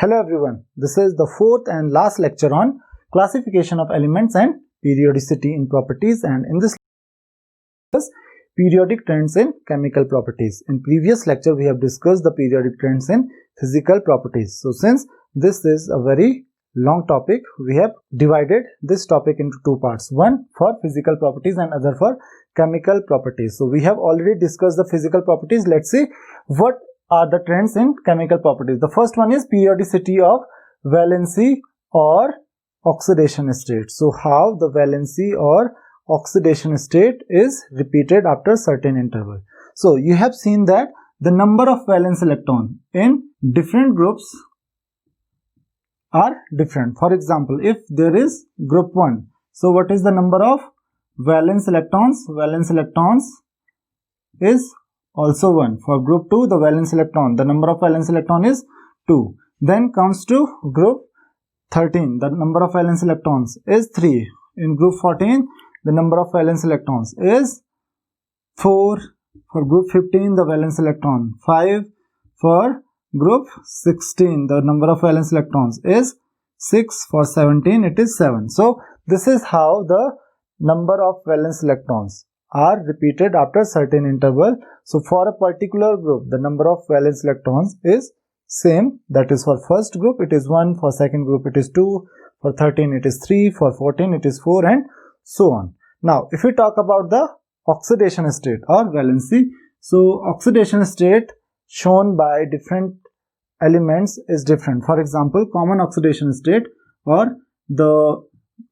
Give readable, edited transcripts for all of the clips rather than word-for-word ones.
Hello everyone, this is the fourth and last lecture on classification of elements and periodicity in properties, and in this periodic trends in chemical properties. In previous lecture we have discussed the periodic trends in physical properties. So since this is a very long topic, we have divided this topic into two parts, one for physical properties and other for chemical properties. So we have already discussed the physical properties. Let's see what are the trends in chemical properties. The first one is periodicity of valency or oxidation state. So how the valency or oxidation state is repeated after certain interval. So you have seen that the number of valence electron in different groups are different. For example, if there is group 1, so what is the number of valence electrons? Valence electrons is also 1. For group 2, the valence electron, the number of valence electron is 2. Then comes to group 13, the number of valence electrons is 3. In group 14, the number of valence electrons is 4. For group 15, the valence electron 5. For group 16, the number of valence electrons is 6. For 17, it is 7. So this is how the number of valence electrons are repeated after certain interval. So for a particular group, the number of valence electrons is same. That is, for first group it is 1, for second group it is 2, for 13 it is 3, for 14 it is 4, and so on. Now if we talk about the oxidation state or valency, so oxidation state shown by different elements is different. For example, common oxidation state or the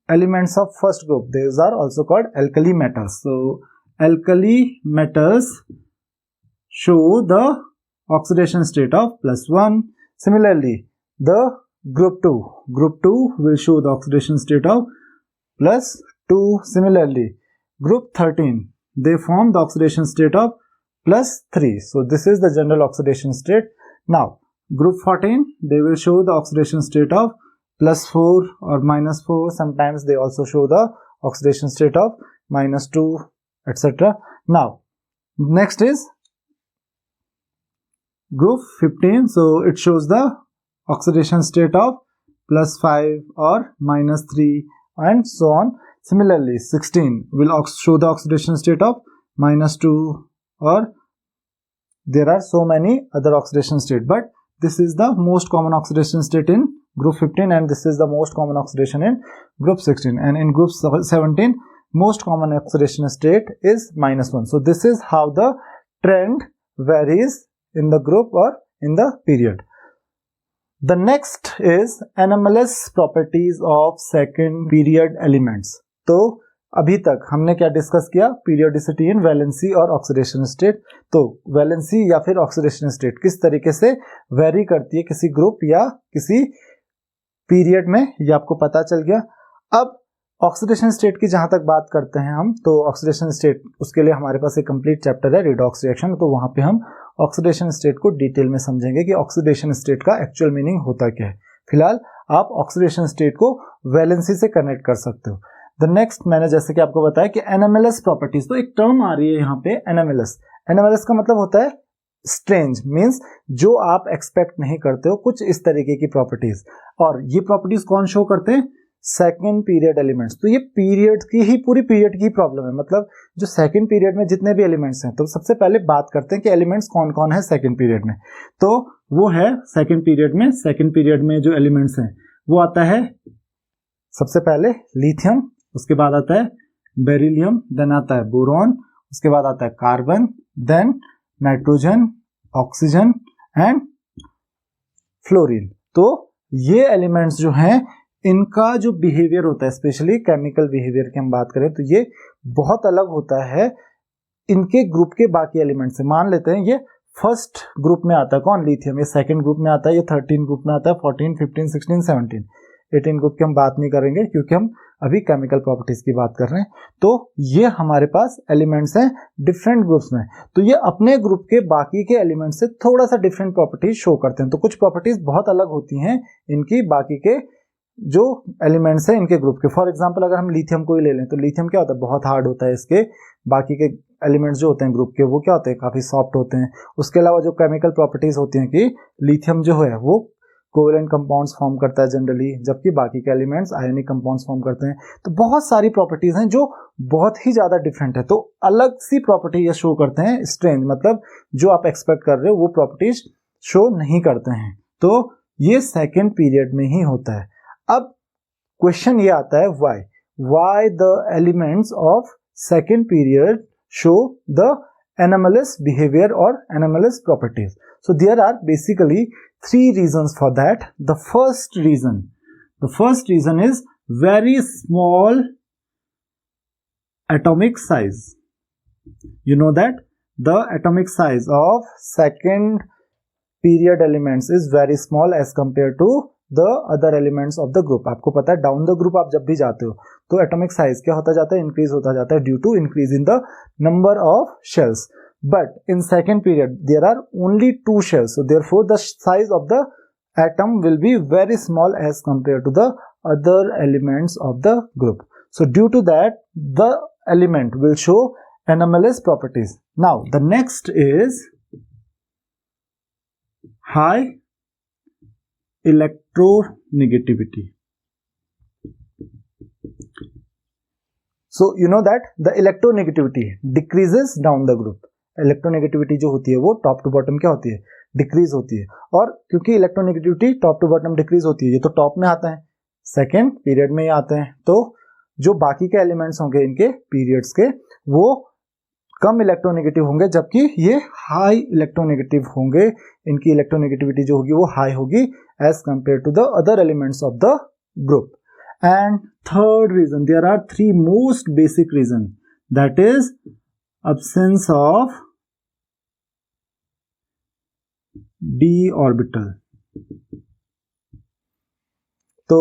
elements of first group, these are also called alkali metals. So alkali metals show the oxidation state of +1. Similarly, the group 2 will show the oxidation state of +2. Similarly, group 13, they form the oxidation state of +3. So this is the general oxidation state. Now group 14, they will show the oxidation state of +4 or -4. Sometimes they also show the oxidation state of -2, etc. Now next is group 15. So it shows the oxidation state of +5 or -3 and so on. Similarly, 16 will show the oxidation state of -2, or there are so many other oxidation state, but this is the most common oxidation state in group 15 and this is the most common oxidation in group 16, and in group 17 most common oxidation state is -1. So this is how the trend varies in the group or in the period. The next is anomalous properties of second period elements. तो अभी तक हमने क्या discuss किया? Periodicity इन valency और oxidation state. तो valency या फिर ऑक्सीडेशन स्टेट किस तरीके से वेरी करती है किसी ग्रुप या किसी पीरियड में, ये आपको पता चल गया. अब ऑक्सीडेशन स्टेट की जहां तक बात करते हैं हम, तो ऑक्सीडेशन स्टेट, उसके लिए हमारे पास एक कंप्लीट चैप्टर है रिडॉक्स रिएक्शन. तो वहां पे हम ऑक्सीडेशन स्टेट को डिटेल में समझेंगे कि ऑक्सीडेशन स्टेट का एक्चुअल मीनिंग होता क्या है. फिलहाल आप ऑक्सीडेशन स्टेट को वैलेंसी से कनेक्ट कर सकते हो. द नेक्स्ट, मैंने जैसे कि आपको बताया कि एनामेलस प्रॉपर्टीज, तो एक टर्म आ रही है यहाँ पे एनामेलस. एनामेलस का मतलब होता है स्ट्रेंज, मींस जो आप एक्सपेक्ट नहीं करते हो, कुछ इस तरीके की प्रॉपर्टीज. और ये प्रॉपर्टीज कौन शो करते हैं? Second period elements. तो ये पीरियड की ही, पूरी पीरियड की प्रॉब्लम है. मतलब जो सेकेंड पीरियड में जितने भी एलिमेंट्स हैं, तो सबसे पहले बात करते हैं कि एलिमेंट्स कौन कौन है सेकेंड पीरियड में. तो वो है सेकेंड पीरियड में जो एलिमेंट्स हैं वो आता है सबसे पहले लिथियम, उसके बाद आता है बेरिलियम, देन आता है बोरॉन, उसके बाद आता है carbon, then nitrogen, oxygen and fluorine. तो ये एलिमेंट्स जो हैं, इनका जो बिहेवियर होता है, स्पेशली केमिकल बिहेवियर की हम बात करें, तो ये बहुत अलग होता है इनके ग्रुप के बाकी एलिमेंट से. मान लेते हैं ये फर्स्ट ग्रुप में आता है कौन? लिथियम. ये सेकंड ग्रुप में आता है, ये 13 ग्रुप में आता है, 14, 15, 16, 17, 18 ग्रुप की हम बात नहीं करेंगे क्योंकि हम अभी केमिकल प्रॉपर्टीज की बात कर रहे हैं. तो ये हमारे पास एलिमेंट्स हैं डिफरेंट ग्रुप्स में. तो ये अपने ग्रुप के बाकी के एलिमेंट से थोड़ा सा डिफरेंट प्रॉपर्टीज शो करते हैं. तो कुछ प्रॉपर्टीज बहुत अलग होती हैं इनकी बाकी के जो एलिमेंट्स हैं इनके ग्रुप के. फॉर एग्जांपल अगर हम लिथियम को ही ले लें, तो लिथियम क्या होता है? बहुत हार्ड होता है. इसके बाकी के एलिमेंट्स जो होते हैं ग्रुप के, वो क्या होते हैं? काफी सॉफ्ट होते हैं. उसके अलावा जो केमिकल प्रॉपर्टीज होती हैं कि लिथियम जो है वो कोवेलेंट कंपाउंड्स फॉर्म करता है जनरली, जबकि बाकी के एलिमेंट्स आयोनिक कंपाउंड्स फॉर्म करते हैं। तो बहुत सारी प्रॉपर्टीज हैं जो बहुत ही ज्यादा डिफरेंट है, तो अलग सी प्रॉपर्टी ये शो करते हैं। स्ट्रेंज मतलब जो आप एक्सपेक्ट कर रहे हो वो प्रॉपर्टीज शो नहीं करते हैं। तो ये सेकेंड पीरियड में ही होता है। अब क्वेश्चन ये आता है why the elements of second period show the anomalous behavior or anomalous properties. So there are basically three reasons for that. The first reason is very small atomic size. You know that the atomic size of second period elements is very small as compared to the other elements of the group. आपको पता है down the group आप जब भी जाते हो तो atomic size क्या होता जाता है, इंक्रीज होता जाता है due to increase in the number of shells. But in second period there are only 2 shells, so therefore the size of the atom will be very small as compared to the other elements of the group. So due to that the element will show anomalous properties. Now the next is high electronegativity. So you know that the electronegativity decreases down the group. Electronegativity जो होती है वो top to bottom क्या होती है, decrease होती है. और क्योंकि electronegativity top to bottom decrease होती है, ये तो टॉप में आता है, सेकेंड पीरियड में ये आते हैं, तो जो बाकी के एलिमेंट्स होंगे इनके पीरियड्स के वो कम इलेक्ट्रोनेगेटिव होंगे, जबकि ये हाई इलेक्ट्रोनेगेटिव होंगे. इनकी इलेक्ट्रोनेगेटिविटी जो होगी वो हाई होगी as compare to the other elements of the group. And third reason, there are 3 most basic reason, that is absence of d orbital. तो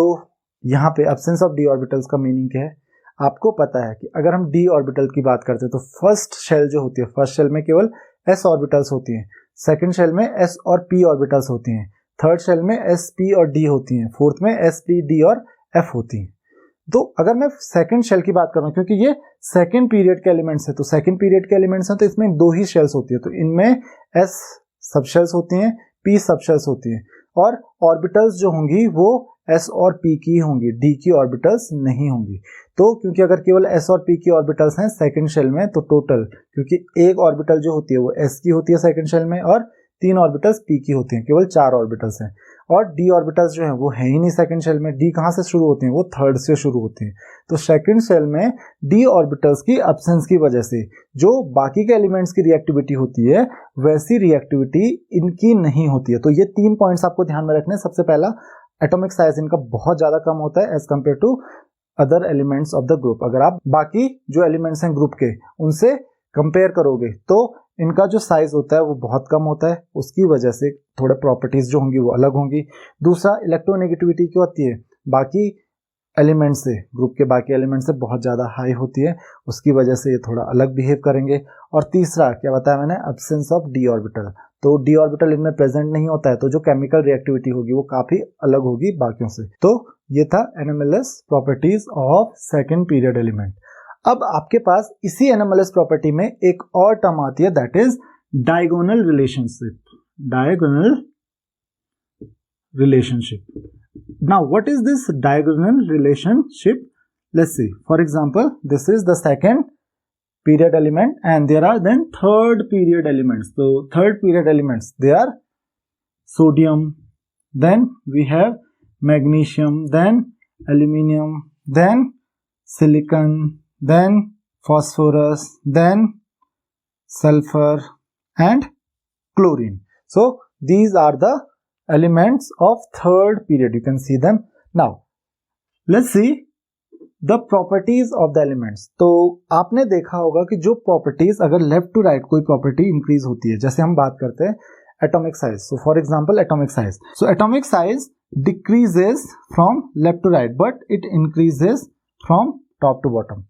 यहां पे absence of d orbitals का मीनिंग क्या है, आपको पता है कि अगर हम d orbital की बात करते हैं तो फर्स्ट शेल जो होती है, फर्स्ट शेल में केवल s orbitals होती हैं, सेकंड शेल में s और p orbitals होती हैं, थर्ड शेल में s p और d होती हैं, फोर्थ में s p d और f होती हैं. तो अगर मैं सेकंड शेल की बात कर रहा हूं, क्योंकि ये सेकंड पीरियड के एलिमेंट्स है, तो सेकंड पीरियड के एलिमेंट्स हैं तो इसमें 2 ही शेल्स होती है, तो इनमें s सब शेल्स होती हैं, p सब शेल्स होती हैं, और ऑर्बिटल्स जो होंगी वो s और p की होंगी, d की ऑर्बिटल्स नहीं होंगी. तो क्योंकि अगर केवल s और p की ऑर्बिटल्स हैं सेकंड शेल में, तो टोटल, क्योंकि एक ऑर्बिटल जो होती है वो s की होती है सेकंड शेल में, और 3 ऑर्बिटल्स p की होती हैं, केवल 4 ऑर्बिटल्स हैं. और d ऑर्बिटल्स जो हैं वो है ही नहीं सेकंड शेल में, d कहां से शुरू होती हैं, वो थर्ड से शुरू होती हैं. तो सेकंड शेल में d ऑर्बिटल्स की एब्सेंस की वजह से जो बाकी के एलिमेंट्स की रिएक्टिविटी होती है वैसी रिएक्टिविटी इनकी नहीं होती है. तो ये 3 पॉइंट्स आपको ध्यान में रखने. सबसे पहला, एटॉमिक साइज इनका बहुत ज्यादा कम होता है as compare to other elements of the group. अगर आप बाकी जो एलिमेंट्स हैं ग्रुप के उनसे कंपेयर करोगे तो इनका जो साइज होता है वो बहुत कम होता है, उसकी वजह से थोड़े प्रॉपर्टीज जो होंगी वो अलग होंगी. दूसरा, इलेक्ट्रोनेगेटिविटी क्या होती है, बाकी एलिमेंट से, ग्रुप के बाकी एलिमेंट से बहुत ज़्यादा हाई होती है, उसकी वजह से ये थोड़ा अलग बिहेव करेंगे. और तीसरा क्या बताया मैंने, एब्सेंस ऑफ डी ऑर्बिटल. तो डी ऑर्बिटल इनमें प्रेजेंट नहीं होता है, तो जो केमिकल रिएक्टिविटी होगी वो काफ़ी अलग होगी बाकियों से. तो ये था anomalous properties of second period element. अब आपके पास इसी एनोमलस प्रॉपर्टी में एक और टर्म आती है, that is diagonal relationship. Diagonal relationship. Now what is this diagonal relationship? Let's see. For example, this is the second period element and there are then third period elements. So third period elements, they are sodium, then we have magnesium, then aluminium, then silicon, then phosphorus, then sulfur and chlorine. So these are the elements of third period. You can see them. Now let's see the properties of the elements. तो आपने देखा होगा कि जो properties अगर left to right कोई property increase होती है, जैसे हम बात करते हैं atomic size. So for example atomic size. So atomic size decreases from left to right but it increases from top to bottom.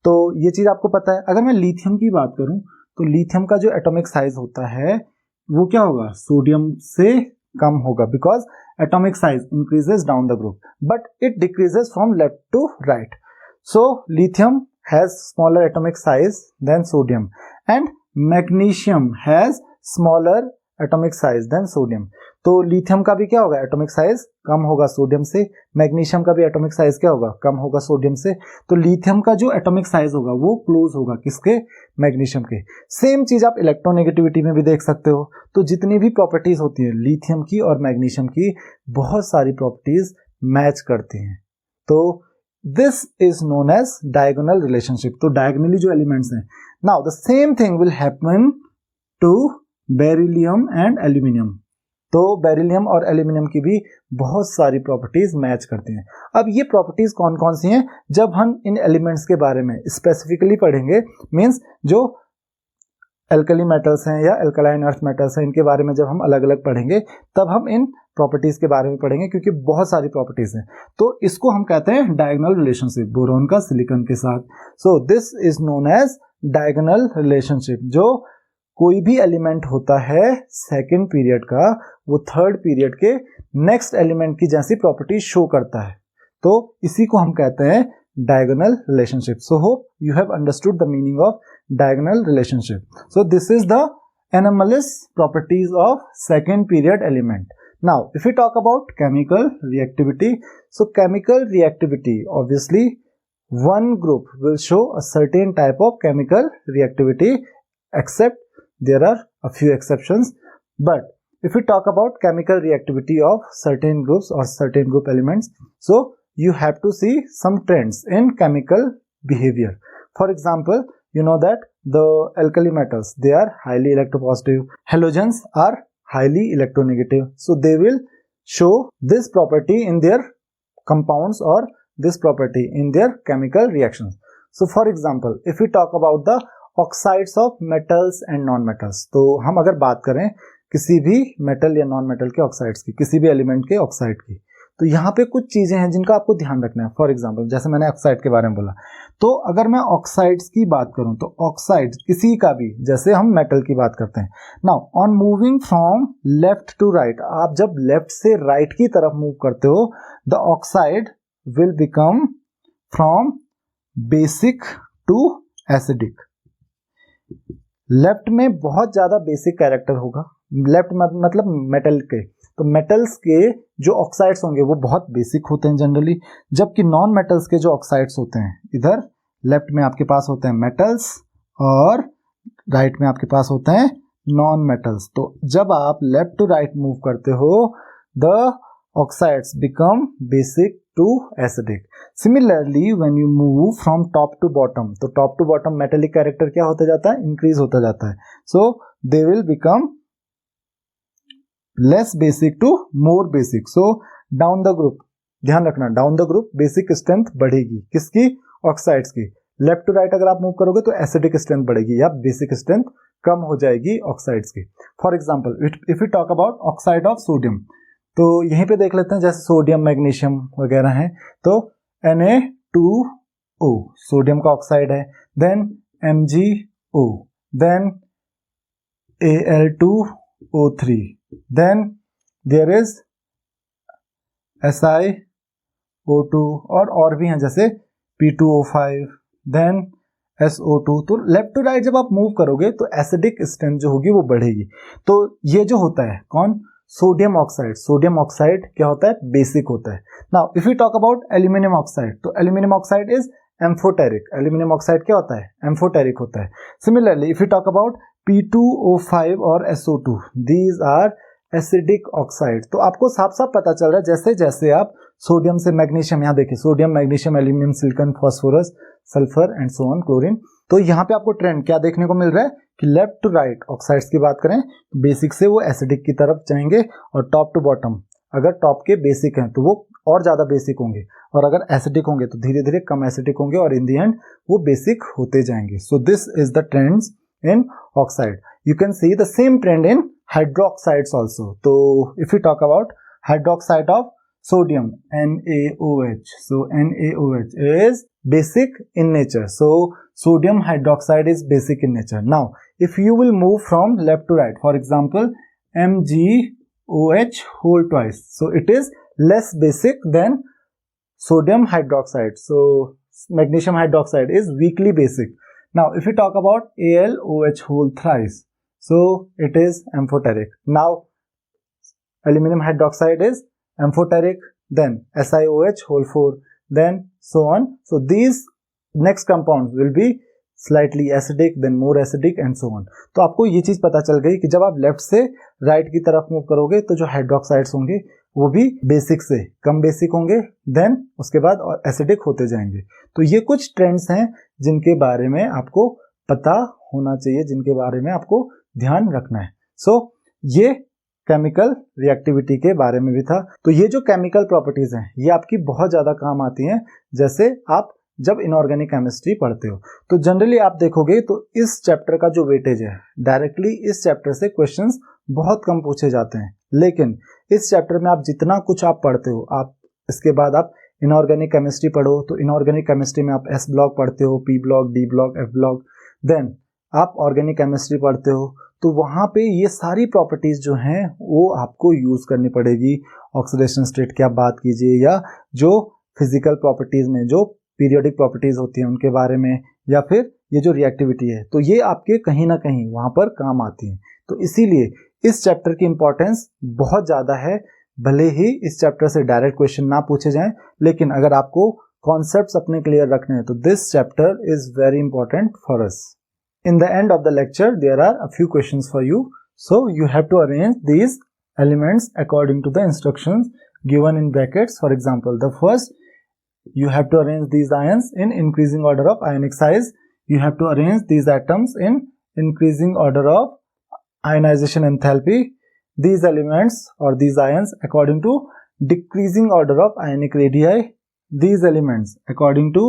तो ये चीज आपको पता है. अगर मैं लिथियम की बात करूं तो लिथियम का जो एटॉमिक साइज होता है वो क्या होगा, सोडियम से कम होगा, because atomic size increases down the group but it decreases from left to right. So lithium has smaller atomic size than sodium and magnesium has smaller atomic size than sodium. तो lithium का भी क्या होगा, atomic size कम होगा sodium से, magnesium का भी atomic size क्या होगा, कम होगा सोडियम से। तो लिथियम का जो एटॉमिक साइज होगा वो क्लोज होगा किसके, मैग्नीशियम के। सेम चीज आप इलेक्ट्रोनेगेटिविटी में भी देख सकते हो। तो जितनी भी प्रॉपर्टीज होती है लिथियम की और मैग्नीशियम की, बहुत सारी प्रॉपर्टीज मैच करती हैं। तो this is known as diagonal relationship. तो डायगोनली जो एलिमेंट्स हैं, now the same thing will happen to beryllium and aluminium. तो बेरिलियम और एल्यूमिनियम की भी बहुत सारी प्रॉपर्टीज मैच करती हैं। अब ये प्रॉपर्टीज कौन कौन सी हैं, जब हम इन एलिमेंट्स के बारे में स्पेसिफिकली पढ़ेंगे, मींस जो एल्कली मेटल्स हैं या एल्कलाइन अर्थ मेटल्स हैं, इनके बारे में जब हम अलग अलग पढ़ेंगे तब हम इन प्रॉपर्टीज के बारे में पढ़ेंगे, क्योंकि बहुत सारी प्रॉपर्टीज हैं। तो इसको हम कहते हैं डायगोनल रिलेशनशिप, बोरोन का सिलिकॉन के साथ। So this is known as diagonal relationship. जो कोई भी एलिमेंट होता है सेकेंड पीरियड का, वो थर्ड पीरियड के नेक्स्ट एलिमेंट की जैसी प्रॉपर्टी शो करता है, तो इसी को हम कहते हैं diagonal relationship. So hope you have understood the meaning of diagonal relationship. So this is the anomalous properties of second period element. Now if we talk about chemical reactivity, so chemical reactivity, obviously one group will show a certain type of chemical reactivity, except there are a few exceptions. But if we talk about chemical reactivity of certain groups or certain group elements, so you have to see some trends in chemical behavior. For example, you know that the alkali metals, they are highly electropositive, halogens are highly electronegative, so they will show this property in their compounds or this property in their chemical reactions. So for example, if we talk about the oxides of metals and non-metals, तो हम अगर बात करें किसी भी metal या non metal के oxides की, किसी भी एलिमेंट के ऑक्साइड की, तो यहाँ पे कुछ चीजें हैं जिनका आपको ध्यान रखना है। फॉर एग्जांपल, जैसे मैंने ऑक्साइड के बारे में बोला, तो अगर मैं ऑक्साइड्स की बात करूं तो ऑक्साइड किसी का भी, जैसे हम मेटल की बात करते हैं, now on moving from left to right, आप जब लेफ्ट से राइट की तरफ मूव करते हो, the oxide will become from basic to acidic. Left में बहुत ज्यादा बेसिक कैरेक्टर होगा, लेफ्ट मतलब मेटल के, तो मेटल्स के जो ऑक्साइड्स होंगे वो बहुत बेसिक होते हैं जनरली, जबकि नॉन मेटल्स के जो ऑक्साइड्स होते हैं, इधर लेफ्ट में आपके पास होते हैं मेटल्स और राइट में आपके पास होते हैं नॉन मेटल्स। तो जब आप लेफ्ट टू राइट मूव करते हो, the oxides become basic to acidic. Similarly when you move from top to bottom, तो top to bottom metallic character क्या होता जाता है, इंक्रीज होता जाता है। So they will become less basic to more basic. So down the group, ध्यान रखना, down the group basic strength बढ़ेगी, किसकी, ऑक्साइड्स की। लेफ्ट टू राइट अगर आप मूव करोगे तो एसिडिक स्ट्रेंथ बढ़ेगी या बेसिक स्ट्रेंथ कम हो जाएगी ऑक्साइड्स की। For example, if you talk about oxide of sodium, तो यहीं पे देख लेते हैं, जैसे सोडियम मैग्नीशियम वगैरह हैं, तो Na2O सोडियम का ऑक्साइड है, then MgO, then Al2O3, then there is SiO2 और भी हैं, जैसे P2O5, then SO2। तो लेफ्ट टू राइट जब आप मूव करोगे तो एसिडिक स्ट्रेंथ जो होगी वो बढ़ेगी। तो ये जो होता है कौन, सोडियम ऑक्साइड, सोडियम ऑक्साइड क्या होता है, बेसिक होता है। Now if you talk about aluminium oxide, तो aluminium oxide is amphoteric. Aluminium oxide क्या होता है, एम्फोटेरिक होता है। Similarly if you talk about P2O5 और SO2, these are acidic oxide. तो आपको साफ साफ पता चल रहा है, जैसे जैसे आप सोडियम से मैग्नीशियम, यहाँ देखिए sodium magnesium aluminium silicon phosphorus sulphur and so on chlorine, तो यहाँ पे आपको ट्रेंड क्या देखने को मिल रहा है कि लेफ्ट टू राइट ऑक्साइड्स की बात करें तो बेसिक से वो एसिडिक की तरफ जाएंगे, और टॉप टू बॉटम अगर टॉप के बेसिक हैं तो वो और ज्यादा बेसिक होंगे, और अगर एसिडिक होंगे तो धीरे धीरे कम एसिडिक होंगे, और इन दी एंड वो बेसिक होते जाएंगे। सो this is the trends in oxide. You can see the same trend in hydroxides also. So if we talk about hydroxide of sodium, NaOH, so NaOH is basic in nature, so sodium hydroxide is basic in nature. Now if you will move from left to right, for example MgOH whole twice, so it is less basic than sodium hydroxide, so magnesium hydroxide is weakly basic. Now if we talk about AlOH whole thrice, so it is amphoteric. Now aluminum hydroxide is amphoteric, then SiOH whole 4, then so on. So these next compounds will be slightly acidic, then more acidic and so on. तो आपको ये चीज पता चल गई कि जब आप लेफ्ट से राइट की तरफ मूव करोगे तो जो हाइड्रोक्साइड्स होंगे वो भी बेसिक से कम बेसिक होंगे, देन उसके बाद और एसिडिक होते जाएंगे. तो ये कुछ ट्रेंड्स हैं जिनके बारे में आपको पता होना चाहिए, जिनके बारे में आपको ध्यान रखना है. सो ये केमिकल रिएक्टिविटी के बारे में भी था. तो ये जो केमिकल प्रॉपर्टीज हैं ये आपकी बहुत ज्यादा काम आती हैं जैसे आप जब इनऑर्गेनिक केमिस्ट्री पढ़ते हो. तो जनरली आप देखोगे तो इस चैप्टर का जो वेटेज है डायरेक्टली इस चैप्टर से क्वेश्चंस बहुत कम पूछे जाते हैं. लेकिन इस चैप्टर में आप जितना कुछ आप पढ़ते हो, आप इसके बाद आप इनऑर्गेनिक केमिस्ट्री पढ़ो तो इनऑर्गेनिक केमिस्ट्री में आप एस ब्लॉक पढ़ते हो, P block, D block, F block, then आप ऑर्गेनिक केमिस्ट्री पढ़ते हो तो वहां पे ये सारी प्रॉपर्टीज जो हैं वो आपको यूज करनी पड़ेगी. ऑक्सीडेशन स्टेट की आप बात कीजिए या जो फिजिकल प्रॉपर्टीज में जो पीरियोडिक प्रॉपर्टीज होती हैं उनके बारे में, या फिर ये जो रिएक्टिविटी है तो ये आपके कहीं ना कहीं वहां पर काम आती है. तो इसीलिए इस चैप्टर की इंपॉर्टेंस बहुत ज्यादा है. भले ही इस चैप्टर से डायरेक्ट क्वेश्चन ना पूछे जाएं, लेकिन अगर आपको कॉन्सेप्ट्स अपने क्लियर रखने हैं तो this chapter is very important for us. In the end of the lecture, there are a few questions for you. So you have to arrange these elements according to the instructions given in brackets. For example, the first, you have to arrange these ions in increasing order of ionic size. You have to arrange these atoms in increasing order of ionization enthalpy. These elements or these ions according to decreasing order of ionic radii. These elements according to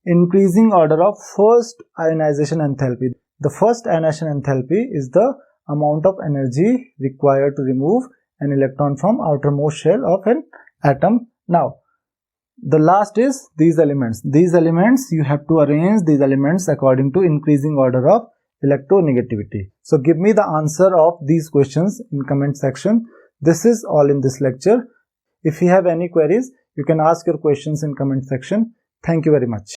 increasing order of first ionization enthalpy. The first ionization enthalpy is the amount of energy required to remove an electron from outermost shell of an atom. Now, the last is these elements. These elements, you have to arrange these elements according to increasing order of electronegativity. So give me the answer of these questions in comment section. This is all in this lecture. If you have any queries, you can ask your questions in comment section. Thank you very much.